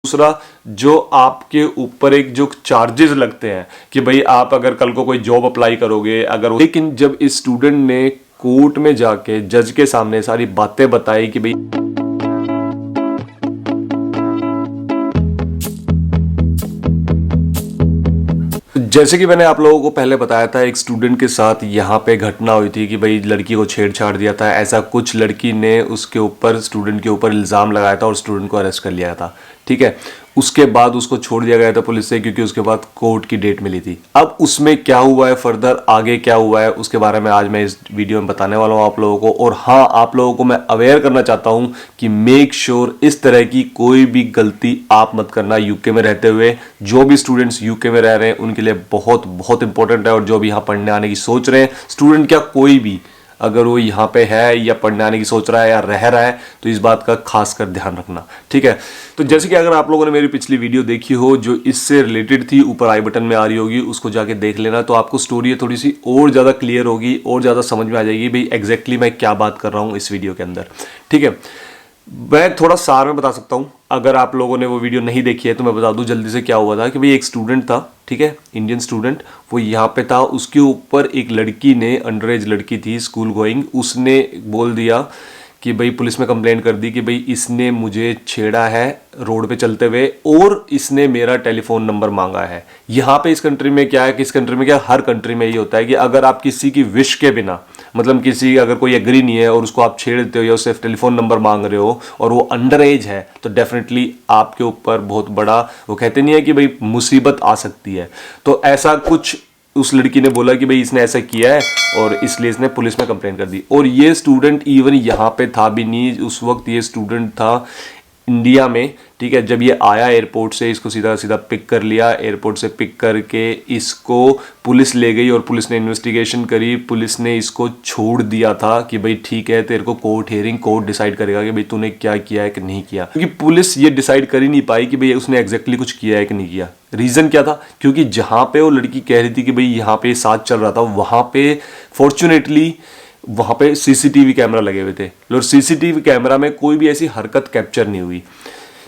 दूसरा, जो आपके ऊपर एक जो चार्जेस लगते हैं कि भाई आप अगर कल को कोई जॉब अप्लाई करोगे अगर, लेकिन जब इस स्टूडेंट ने कोर्ट में जाके जज के सामने सारी बातें बताई कि भाई जैसे कि मैंने आप लोगों को पहले बताया था, एक स्टूडेंट के साथ यहाँ पे घटना हुई थी कि भाई लड़की को छेड़छाड़ दिया था, ऐसा कुछ लड़की ने उसके ऊपर स्टूडेंट के ऊपर इल्ज़ाम लगाया था और स्टूडेंट को अरेस्ट कर लिया था। ठीक है, उसके बाद उसको छोड़ दिया गया था पुलिस से क्योंकि उसके बाद कोर्ट की डेट मिली थी। अब उसमें क्या हुआ है फर्दर, आगे क्या हुआ है, उसके बारे में आज मैं इस वीडियो में बताने वाला हूँ आप लोगों को। और हाँ, आप लोगों को मैं अवेयर करना चाहता हूँ कि मेक श्योर इस तरह की कोई भी गलती आप मत करना यूके में रहते हुए। जो भी स्टूडेंट्स यूके में रह रहे हैं उनके लिए बहुत बहुत इंपॉर्टेंट है, और जो भी यहाँ पढ़ने आने की सोच रहे हैं स्टूडेंट, क्या कोई भी अगर वो यहाँ पे है या पढ़ने आने की सोच रहा है या रह रहा है, तो इस बात का खास कर ध्यान रखना। ठीक है, तो जैसे कि अगर आप लोगों ने मेरी पिछली वीडियो देखी हो जो इससे रिलेटेड थी, ऊपर आई बटन में आ रही होगी, उसको जाके देख लेना, तो आपको स्टोरी थोड़ी सी और ज़्यादा क्लियर होगी और ज़्यादा समझ में आ जाएगी भाई एग्जैक्टली मैं क्या बात कर रहा हूँ इस वीडियो के अंदर। ठीक है, मैं थोड़ा सार में बता सकता हूँ, अगर आप लोगों ने वो वीडियो नहीं देखी है तो मैं बता दूं जल्दी से क्या हुआ था कि भाई एक स्टूडेंट था, ठीक है, इंडियन स्टूडेंट, वो यहाँ पे था, उसके ऊपर एक लड़की ने, अंडर एज लड़की थी स्कूल गोइंग, उसने बोल दिया कि भाई पुलिस में कंप्लेंट कर दी कि भाई इसने मुझे छेड़ा है रोड पे चलते हुए और इसने मेरा टेलीफोन नंबर मांगा है। यहाँ पे इस कंट्री में क्या है कि इस कंट्री में क्या, हर कंट्री में ये होता है कि अगर आप किसी की विश के बिना, मतलब किसी अगर कोई एग्री नहीं है और उसको आप छेड़ देते हो या उससे टेलीफोन नंबर मांग रहे हो और वो अंडर एज है, तो डेफिनेटली आपके ऊपर बहुत बड़ा, वो कहते नहीं है कि भाई मुसीबत आ सकती है। तो ऐसा कुछ उस लड़की ने बोला कि भाई इसने ऐसा किया है और इसलिए इसने पुलिस में कंप्लेंट कर दी। और ये स्टूडेंट इवन यहाँ पे था भी नहीं उस वक्त, ये स्टूडेंट था इंडिया में। ठीक है, जब ये आया एयरपोर्ट से, इसको सीधा सीधा पिक कर लिया, एयरपोर्ट से पिक करके इसको पुलिस ले गई और पुलिस ने इन्वेस्टिगेशन करी, पुलिस ने इसको छोड़ दिया था कि भाई ठीक है, तेरे को कोर्ट हियरिंग, कोर्ट डिसाइड करेगा कि भाई तूने क्या किया है कि नहीं किया, क्योंकि पुलिस ये डिसाइड कर ही नहीं पाई कि भाई उसने एग्जैक्टली कुछ किया है कि नहीं किया। रीजन क्या था, क्योंकि जहां पे वो लड़की कह रही थी कि भाई यहाँ पे साथ चल रहा था, वहां पे फॉर्चुनेटली वहां पे सीसीटीवी कैमरा लगे हुए थे और सीसीटीवी कैमरा में कोई भी ऐसी हरकत कैप्चर नहीं हुई।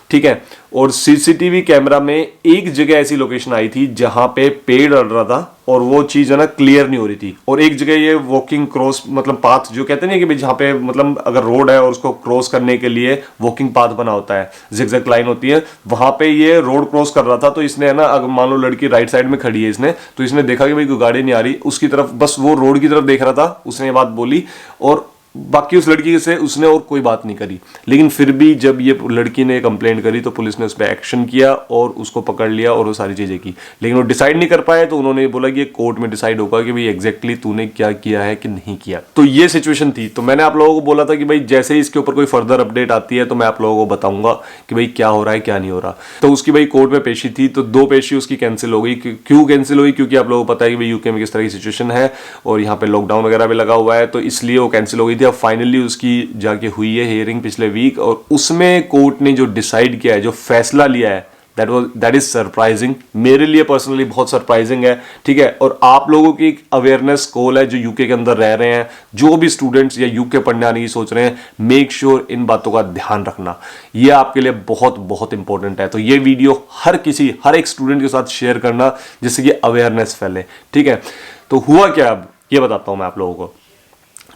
ठीक है, और सीसीटीवी कैमरा में एक जगह ऐसी लोकेशन आई थी जहां पे पेड़ अड़ रहा था और वो चीज है ना क्लियर नहीं हो रही थी, और एक जगह ये वॉकिंग क्रॉस, मतलब पाथ जो कहते हैं कि भाई जहां पे मतलब अगर रोड है और उसको क्रॉस करने के लिए वॉकिंग पाथ बना होता है, जिगजैग लाइन होती है, वहां पे ये रोड क्रॉस कर रहा था। तो इसने है ना, अगर मान लो लड़की राइट साइड में खड़ी है, इसने तो इसने देखा कि भाई कोई गाड़ी नहीं आ रही उसकी तरफ, बस वो रोड की तरफ देख रहा था, उसने ये बात बोली और बाकी उस लड़की से उसने और कोई बात नहीं करी। लेकिन फिर भी जब ये लड़की ने कंप्लेंट करी तो पुलिस ने उस पर एक्शन किया और उसको पकड़ लिया और वो सारी चीजें की, लेकिन वो डिसाइड नहीं कर पाए। तो उन्होंने बोला कि ये कोर्ट में डिसाइड होगा कि भाई एग्जैक्टली तूने क्या किया है कि नहीं किया। तो ये सिचुएशन थी। तो मैंने आप लोगों को बोला था कि भाई जैसे ही इसके ऊपर कोई फर्दर अपडेट आती है तो मैं आप लोगों को बताऊंगा कि भाई क्या हो रहा है क्या नहीं हो रहा। तो उसकी भाई कोर्ट में पेशी थी, तो 2 पेशी उसकी कैंसिल हो गई। क्यों कैंसिल हुई, क्योंकि आप लोगों को पता है कि भाई यूके में किस तरह की सिचुएशन है और यहाँ पे लॉकडाउन वगैरह भी लगा हुआ है, तो इसलिए वो कैंसिल हो गई थी। अब फाइनली की जाके हुई है हियरिंग पिछले वीक, और उसमें कोर्ट ने जो डिसाइड किया है, जो फैसला लिया है, दैट इज सरप्राइजिंग। मेरे लिए पर्सनली बहुत सरप्राइजिंग है। ठीक है, और आप लोगों की एक अवेयरनेस कॉल है जो यूके के अंदर रह रहे हैं, जो भी स्टूडेंट्स या यूके पढ़ने आने की सोच रहे हैं, मेक श्योर इन बातों का ध्यान रखना, ये आपके लिए बहुत बहुत इंपॉर्टेंट है। तो ये वीडियो हर एक स्टूडेंट के साथ शेयर करना जिससे कि अवेयरनेस फैले। ठीक है, तो हुआ क्या अब ये बताता हूं मैं आप लोगों को।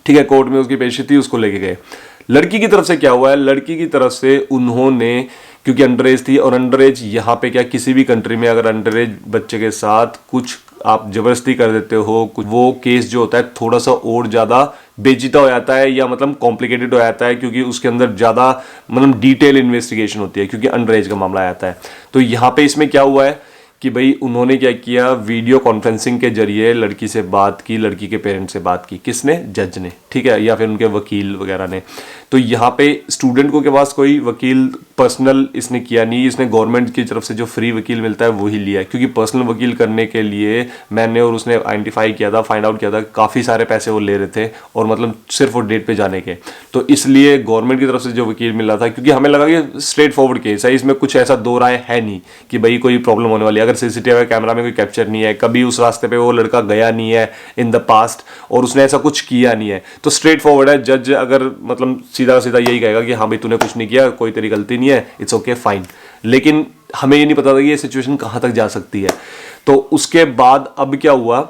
ठीक है, कोर्ट में उसकी पेशी थी, उसको लेके गए। लड़की की तरफ से क्या हुआ है, लड़की की तरफ से उन्होंने, क्योंकि अंडर एज थी, और अंडर एज यहाँ पे क्या, किसी भी कंट्री में अगर अंडर एज बच्चे के साथ कुछ आप जबरदस्ती कर देते हो, वो केस जो होता है थोड़ा सा और ज्यादा पेचीदा हो जाता है, या मतलब कॉम्प्लिकेटेड हो जाता है, क्योंकि उसके अंदर ज्यादा मतलब डिटेल इन्वेस्टिगेशन होती है, क्योंकि अंडर एज का मामला आता है। तो यहाँ पे इसमें क्या हुआ है कि भाई उन्होंने क्या किया, वीडियो कॉन्फ्रेंसिंग के जरिए लड़की से बात की, लड़की के पेरेंट्स से बात की, किसने, जज ने, ठीक है, या फिर उनके वकील वगैरह ने। तो यहाँ पे स्टूडेंट को के पास कोई वकील पर्सनल इसने किया नहीं, इसने गवर्नमेंट की तरफ से जो फ्री वकील मिलता है वही लिया है, क्योंकि पर्सनल वकील करने के लिए मैंने और उसने आइडेंटिफाई किया था, फाइंड आउट किया था, काफ़ी सारे पैसे वो ले रहे थे, और मतलब सिर्फ वो डेट पे जाने के। तो इसलिए गवर्नमेंट की तरफ से जो वकील मिला था, क्योंकि हमें लगा कि स्ट्रेट फॉरवर्ड केस है, इसमें कुछ ऐसा दो राय है नहीं कि भाई कोई प्रॉब्लम होने वाली है, अगर सीसीटीवी कैमरा में कोई कैप्चर नहीं है, कभी उस रास्ते पे वो लड़का गया नहीं है इन द पास्ट, और उसने ऐसा कुछ किया नहीं है, तो स्ट्रेट फॉरवर्ड है। जज अगर मतलब सीधा सीधा यही कहेगा कि हाँ भाई तूने कुछ नहीं किया, कोई तेरी गलती नहीं है, इट्स ओके फाइन, लेकिन हमें ये नहीं पता था कि ये सिचुएशन कहाँ तक जा सकती है। तो उसके बाद अब क्या हुआ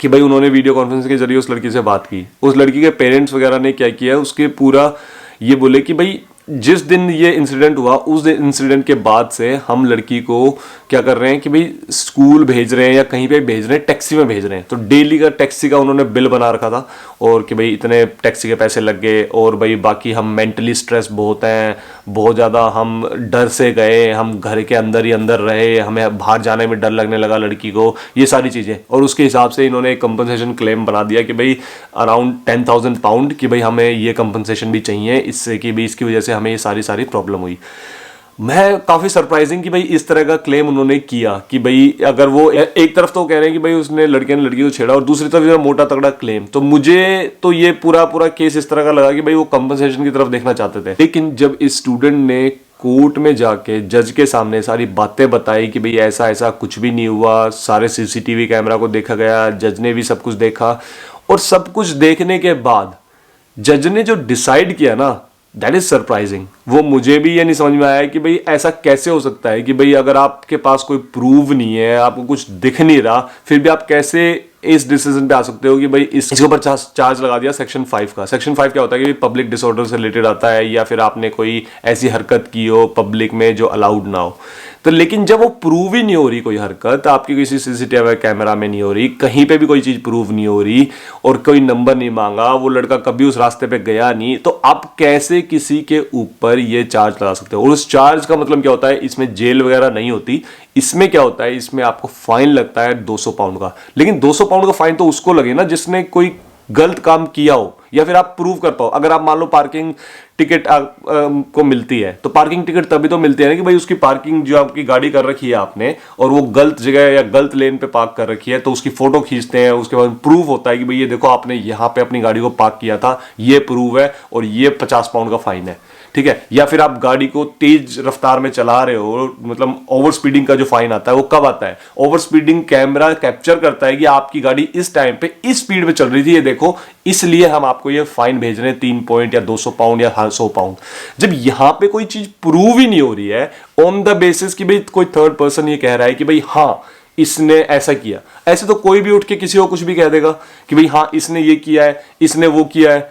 कि भाई उन्होंने वीडियो कॉन्फ्रेंस के जरिए उस लड़की से बात की। उस लड़की के पेरेंट्स वगैरह ने क्या किया, उसके पूरा ये बोले कि भाई जिस दिन ये इंसिडेंट हुआ उस दिन इंसिडेंट के बाद से हम लड़की को क्या कर रहे हैं कि भाई स्कूल भेज रहे हैं या कहीं पे भेज रहे हैं, टैक्सी में भेज रहे हैं। तो डेली का टैक्सी का उन्होंने बिल बना रखा था और कि भाई इतने टैक्सी के पैसे लग गए, और भाई बाकी हम मेंटली स्ट्रेस बहुत हैं, बहुत ज़्यादा हम डर से गए, हम घर के अंदर ही अंदर रहे, हमें बाहर जाने में डर लगने लगा लड़की को, ये सारी चीज़ें। और उसके हिसाब से इन्होंने एक कंपनसेशन क्लेम बना दिया कि भाई अराउंड 10,000 पाउंड कि भाई हमें ये कंपनसेशन भी चाहिए, इससे कि भाई इसकी वजह से हमें ये सारी प्रॉब्लम हुई। मैं काफी सरप्राइजिंग कि भाई इस तरह का क्लेम उन्होंने किया कि भाई अगर वो एक तरफ तो कह रहे हैं कि भाई उसने लड़के ने लड़की को छेड़ा, और दूसरी तरफ मोटा तगड़ा क्लेम। तो मुझे तो ये पूरा केस इस तरह का लगा कि भाई वो कंपनसेशन की तरफ देखना चाहते थे। लेकिन जब इस स्टूडेंट ने कोर्ट में जाके जज के सामने सारी बातें बताई कि भाई ऐसा ऐसा कुछ भी नहीं हुआ, सारे सीसीटीवी कैमरा को देखा गया, जज ने भी सब कुछ देखा, और सब कुछ देखने के बाद जज ने जो डिसाइड किया ना, दैट इज सरप्राइजिंग। वो मुझे भी ये नहीं समझ में आया कि भाई ऐसा कैसे हो सकता है कि भाई अगर आपके पास कोई प्रूफ नहीं है, आपको कुछ दिख नहीं रहा, फिर भी आप कैसे इस डिसीजन पे आ सकते हो कि भाई इसके ऊपर चार्ज लगा दिया सेक्शन 5 का। सेक्शन 5 क्या होता है कि पब्लिक डिसऑर्डर से रिलेटेड आता है, या फिर आपने कोई ऐसी हरकत की हो पब्लिक में जो अलाउड ना हो। तो लेकिन जब वो प्रूव ही नहीं हो रही कोई हरकत, आपकी किसी सीसीटीवी कैमरा में नहीं हो रही, कहीं पे भी कोई चीज प्रूव नहीं हो रही, और कोई नंबर नहीं मांगा, वो लड़का कभी उस रास्ते पे गया नहीं, तो आप कैसे किसी के ऊपर ये चार्ज लगा सकते हो? और उस चार्ज का मतलब क्या होता है, इसमें जेल वगैरह नहीं होती। इसमें क्या होता है, इसमें आपको फाइन लगता है 200 पाउंड का। लेकिन 200 पाउंड का फाइन तो उसको लगे ना जिसने कोई गलत काम किया हो, या फिर आप प्रूव कर पाओ। अगर आप मान लो पार्किंग टिकट को मिलती है, तो पार्किंग टिकट तभी तो मिलती है ना कि भाई उसकी पार्किंग जो आपकी गाड़ी कर रखी है आपने, और वो गलत जगह या गलत लेन पे पार्क कर रखी है, तो उसकी फोटो खींचते हैं, उसके बाद प्रूव होता है कि भाई ये देखो आपने यहाँ पे अपनी गाड़ी को पार्क किया था, ये प्रूव है, और ये 50 पाउंड का फाइन है, ठीक है। या फिर आप गाड़ी को तेज रफ्तार में चला रहे हो, मतलब ओवर स्पीडिंग का जो फाइन आता है वो कब आता है? ओवर स्पीडिंग कैमरा कैप्चर करता है कि आपकी गाड़ी इस टाइम पे इस स्पीड में चल रही थी, ये देखो, इसलिए हम आपको ये फाइन भेज रहे हैं 3 पॉइंट या 200 पाउंड या 100 पाउंड। जब यहां पे कोई चीज प्रूव ही नहीं हो रही है ऑन द बेसिस कि भाई कोई थर्ड पर्सन ये कह रहा है कि भाई हाँ इसने ऐसा किया, ऐसे तो कोई भी उठ के किसी को कुछ भी कह देगा कि भाई हाँ इसने ये किया है, इसने वो किया है,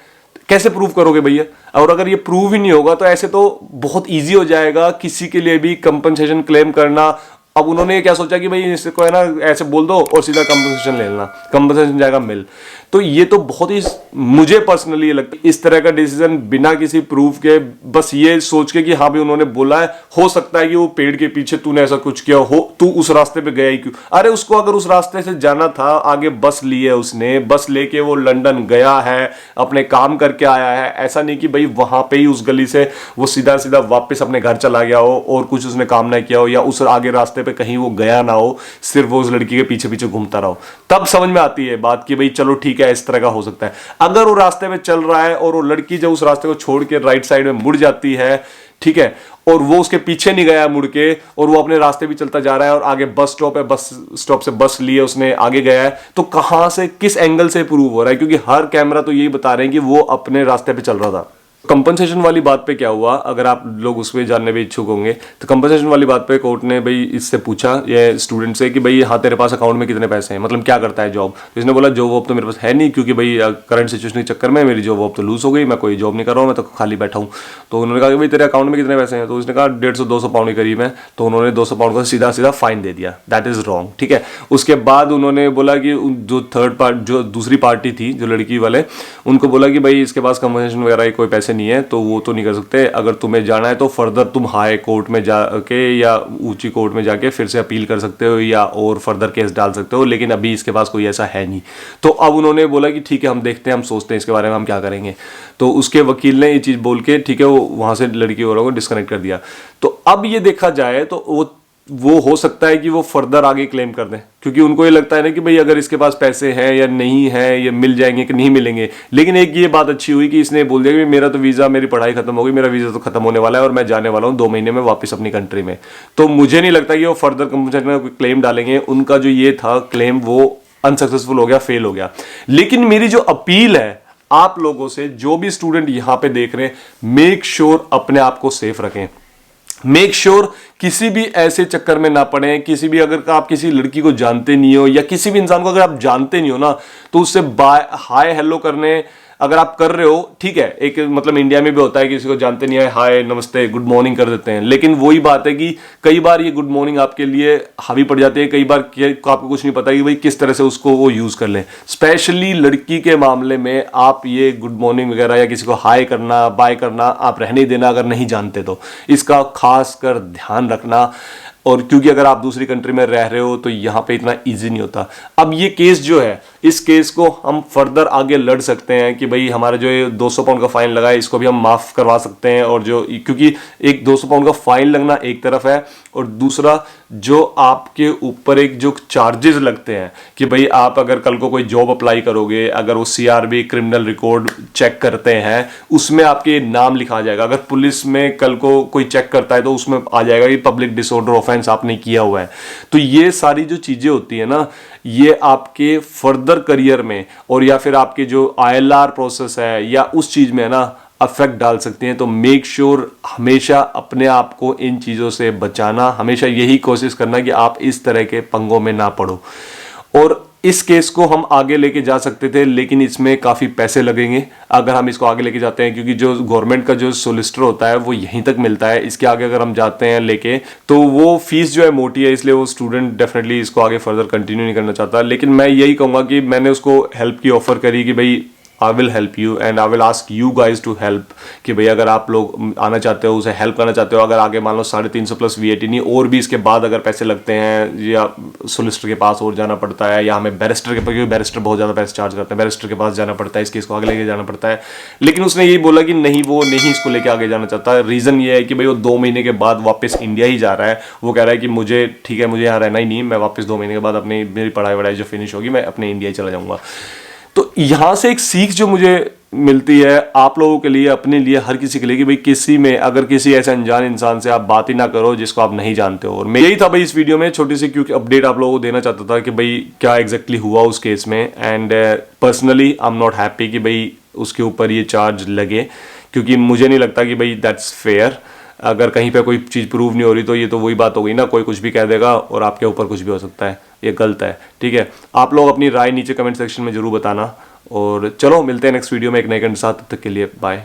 कैसे प्रूव करोगे भैया? और अगर ये प्रूव ही नहीं होगा तो ऐसे तो बहुत इजी हो जाएगा किसी के लिए भी कंपनसेशन क्लेम करना। अब उन्होंने क्या सोचा कि भाई इसको है ना ऐसे बोल दो और सीधा कंपनसेशन ले लेना, कंपनसेशन जाएगा मिल। तो ये तो बहुत ही, मुझे पर्सनली लगता है इस तरह का डिसीजन बिना किसी प्रूफ के, बस ये सोच के कि हाँ भाई उन्होंने बोला है, हो सकता है कि वो पेड़ के पीछे तूने ऐसा कुछ किया हो, तू उस रास्ते पे गया ही क्यों? अरे उसको अगर उस रास्ते से जाना था, आगे बस ली है उसने, बस लेके वो लंदन गया है, अपने काम करके आया है। ऐसा नहीं कि भाई वहां पे ही उस गली से वो सीधा सीधा वापस अपने घर चला गया हो और कुछ उसने काम ना किया हो, या उस आगे रास्ते पे कहीं वो गया ना हो, सिर्फ वो उस लड़की के पीछे पीछे घूमता रहो। तब समझ में आती है बात कि भाई चलो ठीक है, इस तरह का हो सकता है। अगर वो रास्ते में चल रहा है और वो लड़की जब उस रास्ते को छोड़ के राइट साइड में मुड़ जाती है, ठीक है, और वो उसके पीछे नहीं गया मुड़ के, और वो अपने रास्ते भी चलता जा रहा है, और आगे बस स्टॉप है, बस स्टॉप से बस लिए उसने आगे गया है, तो कहां से, किस एंगल से प्रूव हो रहा है? क्योंकि हर कैमरा तो यही बता रहे हैं कि वो अपने रास्ते पे चल रहा था। कंपनसेशन वाली बात पे क्या हुआ, अगर आप लोग उसमें जानने में इच्छुक होंगे, तो कंपनसेशन वाली बात पे कोर्ट ने भाई इससे पूछा, ये स्टूडेंट से, कि भाई हाँ तेरे पास अकाउंट में कितने पैसे हैं, मतलब क्या करता है जॉब? तो इसने बोला जॉब वॉब तो मेरे पास है नहीं, क्योंकि भाई करंट सिचुएशन के चक्कर में मेरी जॉब वॉब तो लूज हो गई, मैं कोई जॉब नहीं कर रहा हूँ, मैं तो खाली बैठा हूँ। तो उन्होंने कहा कि भाई तेरे अकाउंट में कितने पैसे हैं? तो उसने कहा 150-200 पाउंड के करीब है। तो उन्होंने 200 पाउंड का सीधा सीधा फाइन दे दिया। दैट इज रॉन्ग, ठीक है। उसके बाद उन्होंने बोला कि जो थर्ड पार्टी, जो दूसरी पार्टी थी, जो लड़की वाले, उनको बोला कि भाई इसके पास कंपनसेशन वगैरह कोई पैसे नहीं है, तो वो तो नहीं कर सकते। अगर तुम्हें जाना है तो फर्दर तुम हाई कोर्ट में जाके या ऊंची कोर्ट में जाके फिर से अपील कर सकते हो, या और फर्दर केस डाल सकते हो, लेकिन अभी इसके पास कोई ऐसा है नहीं। तो अब उन्होंने बोला कि ठीक है, हम देखते हैं, हम सोचते हैं इसके बारे में हम क्या करेंगे। तो उसके वकील ने ये चीज बोल के, ठीक है, वो वहां से लड़की वालों को डिस्कनेक्ट कर दिया। तो अब ये देखा जाए तो वो हो सकता है कि वो फर्दर आगे क्लेम कर दें, क्योंकि उनको ये लगता है ना कि भाई अगर इसके पास पैसे हैं या नहीं है, या मिल जाएंगे कि नहीं मिलेंगे। लेकिन एक ये बात अच्छी हुई कि इसने बोल दिया कि मेरा तो वीज़ा, मेरी पढ़ाई खत्म हो गई, मेरा वीज़ा तो खत्म होने वाला है और मैं जाने वाला हूँ 2 महीने में वापस अपनी कंट्री में। तो मुझे नहीं लगता कि वो फर्दर कंपनसेशन में क्लेम डालेंगे। उनका जो ये था क्लेम, वो अनसक्सेसफुल हो गया, फेल हो गया। लेकिन मेरी जो अपील है आप लोगों से, जो भी स्टूडेंट यहाँ पे देख रहे हैं, मेक श्योर अपने आप को सेफ रखें। मेक श्योर किसी भी ऐसे चक्कर में ना पड़े, किसी भी, अगर आप किसी लड़की को जानते नहीं हो या किसी भी इंसान को अगर आप जानते नहीं हो ना, तो उससे बाय हाय हेलो करने अगर आप कर रहे हो, ठीक है, एक मतलब इंडिया में भी होता है, किसी को जानते नहीं है हाय नमस्ते गुड मॉर्निंग कर देते हैं, लेकिन वही बात है कि कई बार ये गुड मॉर्निंग आपके लिए हावी पड़ जाती है, कई बार आपको कुछ नहीं पता कि भाई किस तरह से उसको वो यूज कर लें। स्पेशली लड़की के मामले में आप ये गुड मॉर्निंग वगैरह या किसी को हाय करना बाय करना आप रहने ही देना, अगर नहीं जानते तो इसका खास कर ध्यान रखना। और क्योंकि अगर आप दूसरी कंट्री में रह रहे हो तो यहाँ पे इतना इजी नहीं होता। अब ये केस जो है, इस केस को हम फर्दर आगे लड़ सकते हैं कि भाई हमारा जो ये 200 पाउंड का फाइन लगा है इसको भी हम माफ करवा सकते हैं। और जो, क्योंकि एक 200 पाउंड का फाइन लगना एक तरफ है, और दूसरा जो आपके ऊपर एक जो चार्जेस लगते हैं कि भाई आप अगर कल को कोई जॉब अप्लाई करोगे, अगर वो सीआरबी क्रिमिनल रिकॉर्ड चेक करते हैं उसमें आपके नाम लिखा जाएगा। अगर पुलिस में कल को कोई चेक करता है तो उसमें आ जाएगा कि पब्लिक डिसऑर्डर ऑफेंस आपने किया हुआ है। तो ये सारी जो चीजें होती है ना, ये आपके फर्दर करियर में और या फिर आपके जो आईएलआर प्रोसेस है या उस चीज में है ना अफेक्ट डाल सकती हैं। तो मेक श्योर हमेशा अपने आप को इन चीज़ों से बचाना, हमेशा यही कोशिश करना कि आप इस तरह के पंगों में ना पड़ो। और इस केस को हम आगे लेके जा सकते थे, लेकिन इसमें काफ़ी पैसे लगेंगे अगर हम इसको आगे लेके जाते हैं, क्योंकि जो गवर्नमेंट का जो सोलिसिटर होता है वो यहीं तक मिलता है। इसके आगे अगर हम जाते हैं लेके तो वो फीस जो है मोटी है, इसलिए वो स्टूडेंट डेफिनेटली इसको आगे फर्दर कंटिन्यू नहीं करना चाहता। लेकिन मैं यही कहूँगा कि मैंने उसको हेल्प की ऑफर करी कि भाई I will help you and I will ask you guys to help, कि भाई अगर आप लोग आना चाहते हो, उसे हेल्प करना चाहते हो, अगर आगे मान लो 350 प्लस VAT नहीं और भी इसके बाद अगर पैसे लगते हैं या सोलिसिटर के पास और जाना पड़ता है या हमें बैरिस्टर के पास, क्योंकि बैरिस्टर बहुत ज़्यादा पैसे चार्ज करते हैं, बैरिस्टर के पास जाना पड़ता है, इस केस को आगे लेके जाना पड़ता है। लेकिन उसने यही बोला कि नहीं, वो नहीं इसको लेके आगे जाना चाहता। रीज़न ये है कि भाई वो 2 महीने के बाद वापस इंडिया ही जा रहा है। वो कह रहा है कि मुझे ठीक है, मुझे यहाँ रहना ही नहीं, मैं वापस 2 महीने के बाद अपनी मेरी पढ़ाई वढ़ाई जो फिनिश होगी मैं अपने इंडिया ही चला जाऊँगा। तो यहाँ से एक सीख जो मुझे मिलती है आप लोगों के लिए, अपने लिए, हर किसी के लिए, कि भाई किसी में अगर किसी ऐसे अनजान इंसान से आप बात ही ना करो जिसको आप नहीं जानते हो। और मैं यही था भाई इस वीडियो में छोटी सी क्योंकि अपडेट आप लोगों को देना चाहता था कि भाई क्या एग्जैक्टली हुआ उस केस में। And personally I am not happy कि भाई उसके ऊपर ये चार्ज लगे, क्योंकि मुझे नहीं लगता कि भाई दैट्स फेयर। अगर कहीं पे कोई चीज़ प्रूव नहीं हो रही तो ये तो वही बात हो गई ना, कोई कुछ भी कह देगा और आपके ऊपर कुछ भी हो सकता है, ये गलत है। ठीक है, आप लोग अपनी राय नीचे कमेंट सेक्शन में जरूर बताना। और चलो मिलते हैं नेक्स्ट वीडियो में एक नए कंटेंट के साथ, तब तक के लिए बाय।